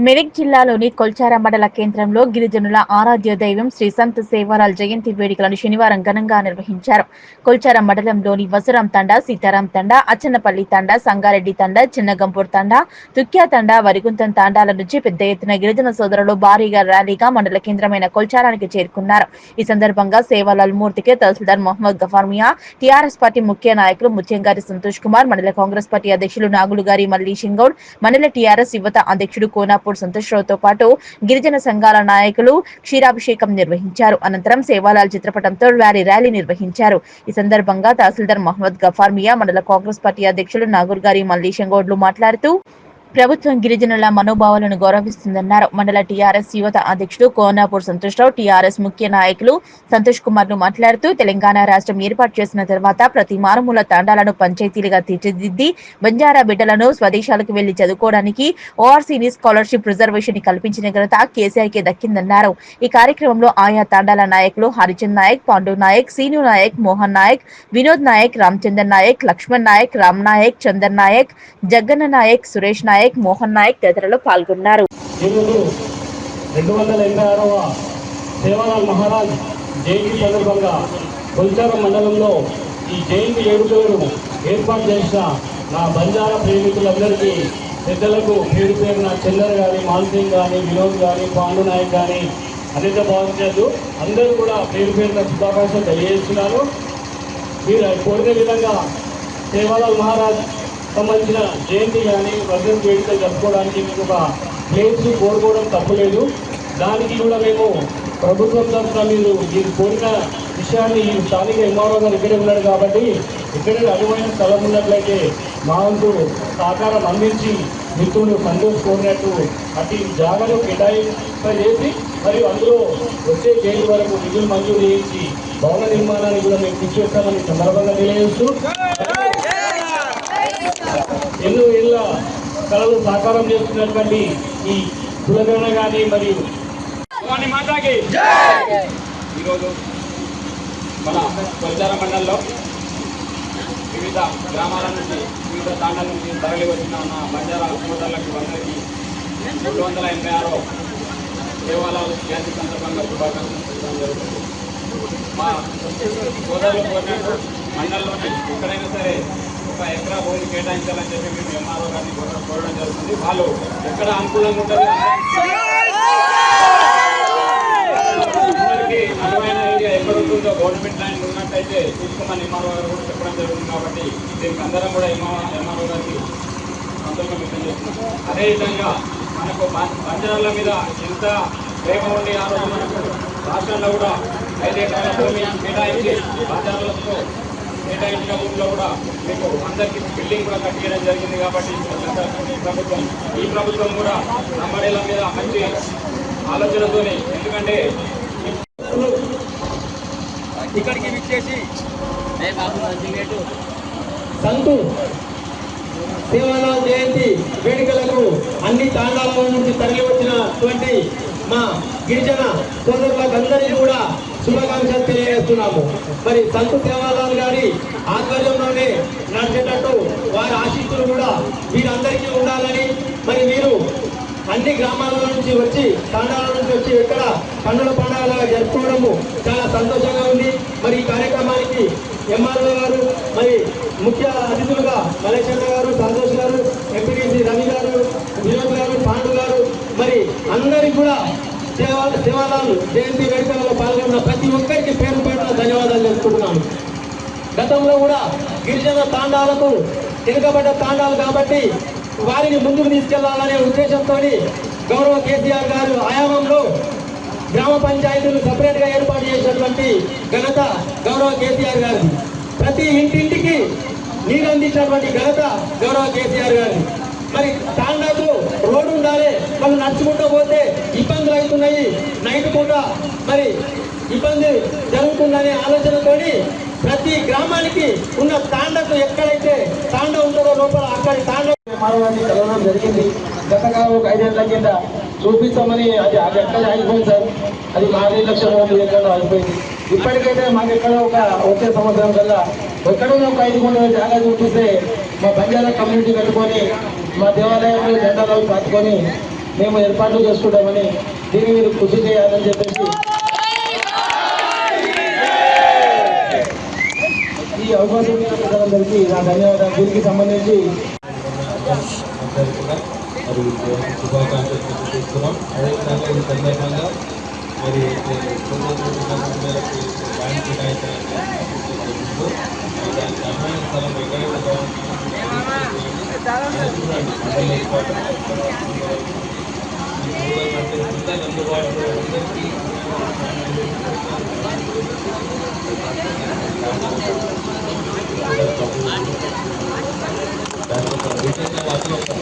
మెదక్ జిల్లాలోని కొల్చార మండల కేంద్రంలో గిరిజనుల ఆరాధ్య దైవం శ్రీ సంత్ సేవాలాల్ జయంతి వేడుకలను శనివారం ఘనంగా నిర్వహించారు. కొల్చార మండలంలోని వసురాం తండా, సీతారాం తండా, అచ్చన్నపల్లి తండా, సంగారెడ్డి తండా, చిన్నగంపూర్ తండా, తుక్యా తండా, వరిగుంతం తాండాల నుంచి పెద్ద ఎత్తున గిరిజన సోదరులు భారీగా ర్యాలీగా మండల కేంద్రమైన కొల్చారానికి చేరుకున్నారు. ఈ సందర్భంగా సేవాలాల్ మూర్తికి తహసీల్దార్ మొహమ్మద్ గఫార్మియా, టీఆర్ఎస్ పార్టీ ముఖ్య నాయకులు ముత్యంగారి సంతోష్ కుమార్, మండల కాంగ్రెస్ పార్టీ అధ్యక్షులు నాగులుగారి మల్లీషింగ్ గౌడ్, మండల టీఆర్ఎస్ యువత అధ్యక్షుడు కోనాపూర్ సంతోష్రావుతో పాటు గిరిజన సంఘాల నాయకులు క్షీరాభిషేకం నిర్వహించారు. అనంతరం సేవాలాల్ చిత్రపటంతో ర్యాలీ నిర్వహించారు. ఈ సందర్భంగా తహసీల్దార్ మహమ్మద్ గఫార్మియా, మండల కాంగ్రెస్ పార్టీ అధ్యక్షులు నాగూర్గారి మల్లీషింగ్ గౌడ్లు మాట్లాడుతూ ప్రభుత్వం గిరిజనుల మనోభావాలను గౌరవిస్తుందన్నారు. మండల టీఆర్ఎస్ యువత అధ్యక్షుడు కోనాపూర్ సంతోష్రావు, టీఆర్ఎస్ ముఖ్య నాయకులు సంతోష్ కుమార్ ను మాట్లాడుతూ తెలంగాణ రాష్ట్రం ఏర్పాటు చేసిన తర్వాత ప్రతి మారుమూల తాండాలను పంచాయతీలుగా తీర్చిదిద్ది బంజారా బిడ్డలను స్వదేశాలకు వెళ్లి చదువుకోవడానికి ఓఆర్సీని స్కాలర్షిప్ రిజర్వేషన్ కల్పించిన ఘనత కేసీఆర్కే దక్కిందన్నారు. ఈ కార్యక్రమంలో ఆయా తాండాల నాయకులు హరిచంద్ నాయక్, పాండు నాయక్, సీను నాయక్, మోహన్ నాయక్, వినోద్ నాయక్, రామచందర్ నాయక్, లక్ష్మణ్ నాయక్, రామ్ నాయక్, చందర్ నాయక్, జగ్గన్న నాయక్, సురేష్ నాయక్, మోహన్ నాయక్ తదితరులు పాల్గొన్నారు. 286వ సేవాలాల్ మహారాజ్ జయంతి సందర్భంగా కొల్చారం మండలంలో ఈ జయంతి వేడుకలను ఏర్పాటు చేసిన నా బంజారా ప్రేమికులందరికీ, పెద్దలకు పేరు పేరున చందర్ కానీ, మాన్సింగ్ కానీ, వినోద్ కానీ, పాండు నాయక్ కానీ, అనేక భావించద్దు అందరూ కూడా పేరు పేరున శుభాకాంక్షలు తెలియజేస్తున్నాను. మీరు కోరిన విధంగా సేవాలాల్ మహారాజ్ సంబంధించిన జయంతి కానీ వర్ధంతి వేడుకలు జరుపుకోవడానికి మీకు ఒక ప్లేస్ కోరుకోవడం తప్పులేదు. దానికి కూడా మేము ప్రభుత్వం తరఫున మీరు కోరిన విషయాన్ని ఈ స్థానిక ఎంఆర్ఓ గారు ఇక్కడే ఉన్నాడు కాబట్టి ఇక్కడే అనువైన స్థలం ఉన్నట్లయితే మా వంతు సహకారం అందించి మిత్రుడు సంతోష్ కోరినట్టు అటు జాగాలో కేటాయింపజేసి మరియు అందులో వచ్చే జయంతి వరకు నిధులు మంజూరు చేయించి భవన నిర్మాణాన్ని కూడా మేము తీసుకొస్తామని సందర్భంగా తెలియజేస్తూ ఎన్నో ఏళ్ళ కళలు సాకారం చేస్తున్నటువంటి ఈ కులగణ కానీ మరియు ఈరోజు మన కొల్చార మండలంలో వివిధ గ్రామాల నుంచి, వివిధ తాండాల నుంచి తరలి వచ్చిన నా బంజారా సోదరులకు అందరికీ 386వ సేవాలాల్ జయంతి సందర్భంగా శుభాకాంక్షలు చెప్పడం జరుగుతుంది. మా సోదరులు కోరినట్టు మండలంలోని ఎక్కడైనా సరే ఒక ఎకరా భూమి కేటాయించాలని చెప్పి మేము ఎంఆర్ఓ గారిని కోరడం జరుగుతుంది. వాళ్ళు ఎక్కడ అనుకూలంగా ఉంటుంది అందరికీ అనువైన ఏరియా ఎక్కడ ఉంటుందో గవర్నమెంట్ ల్యాండ్ ఉన్నట్టయితే చూసుకోమని ఎంఆర్ఓ గారు కూడా చెప్పడం జరుగుతుంది. కాబట్టి దీనికి అందరం కూడా ఎంఆర్ఓ గారికి సంతోషం వ్యక్తం చేస్తున్నాం. అదేవిధంగా మనకు బంజారాల మీద ఎంత ప్రేమ ఉండి ఆ రోజు మనకు రాష్ట్రంలో కూడా 5 ఎకరాల భూమి కేటాయించి బంజారాలతో కేటాయించిన భూమిలో కూడా మీకు అందరికీ బిల్డింగ్ కూడా కట్టించడం జరిగింది. కాబట్టి ఈ ప్రభుత్వం కూడా నమ్మడేల మీద మంచి ఆలోచనతోనే, ఎందుకంటే ఇక్కడికి విచ్చేసి సంతు సేవాలాల్ జయంతి వేడుకలకు అన్ని తాండాల నుంచి తరలి వచ్చినటువంటి మా గిరిజన సోదరులకు అందరికీ కూడా శుభాకాంక్షలు తెలియజేస్తున్నాము. మరి సంతు సేవాలాల్ గారి ఆధ్వర్యంలోనే నడిచేటట్టు వారి ఆశీస్సులు కూడా వీరందరికీ ఉండాలని, మరి మీరు అన్ని గ్రామాల నుంచి వచ్చి తాండాల నుంచి వచ్చి ఇక్కడ పండుగ పండుగలాగా జరుపుకోవడము చాలా సంతోషంగా ఉంది. మరి ఈ కార్యక్రమానికి ఎంఆర్ఓ గారు, మరి ముఖ్య అతిథులుగా మలేచంద్ర గారు, సంతోష్ గారు, ఎంపీటీసీ రవి గారు, వినోద్ గారు, పాండు గారు, మరి అందరికీ కూడా సేవాలాల్ జయంతి వేడుకలలో పాల్గొన్న ప్రతి ఒక్కరికి పేరు పేరున ధన్యవాదాలు తెలుపుకుంటున్నాను. గతంలో కూడా గిరిజన తాండాలకు వెనుకబడ్డ తాండాలు కాబట్టి వారిని ముందుకు తీసుకెళ్లాలనే ఉద్దేశంతో గౌరవ కేసీఆర్ గారు ఆయామంలో గ్రామ పంచాయతీలు సపరేట్గా ఏర్పాటు చేసినటువంటి ఘనత గౌరవ కేసీఆర్ గారిది. ప్రతి ఇంటింటికి నీరు అందించినటువంటి ఘనత గౌరవ కేసీఆర్ గారిది. మరి తాండాకు రోడ్డు ఉండాలి, వాళ్ళు నడుచుకుంటూ పోతే ఇబ్బందులు అవుతున్నాయి, నైట్ పూట మరి ఇబ్బంది జరుగుతుందనే ఆలోచనతో ప్రతి గ్రామానికి ఉన్న తాండకు ఎక్కడైతే తాండ ఉంటుందో లోపల అక్కడి తాండ మానవాన్ని కలవడం జరిగింది. గతగా ఒక 5 ఏళ్ల కింద చూపిస్తామని అది ఎక్కడ ఆగిపోయింది సార్, అది మా నిర్లక్ష్యం ఎక్కడ ఆగిపోయింది. ఇప్పటికైతే మాకు ఎక్కడ వచ్చే సంవత్సరం కల్లా ఎక్కడున్న ఒక 5 గుంటల జాగా చూపిస్తే మా బంజారా కమ్యూనిటీ కట్టుకొని మా దేవాలయంలో జెండాలు పట్టుకొని మేము ఏర్పాట్లు చేసుకుంటామని దీన్ని మీరు కృషి చేయాలని చెప్పేసి ఈ అవకాశం అందరికీ నా ధన్యవాదాలు. దీనికి సంబంధించి మరి శుభాకాంక్షలు తెలియజేస్తున్నాం. అదేవిధంగా ఈ సందర్భంగా మరి బ్యాంక్ దానికి అమ్మాయిన స్థలం ఎక్కడైనా అందుబాటులో అందరికీ దాని రిటర్న్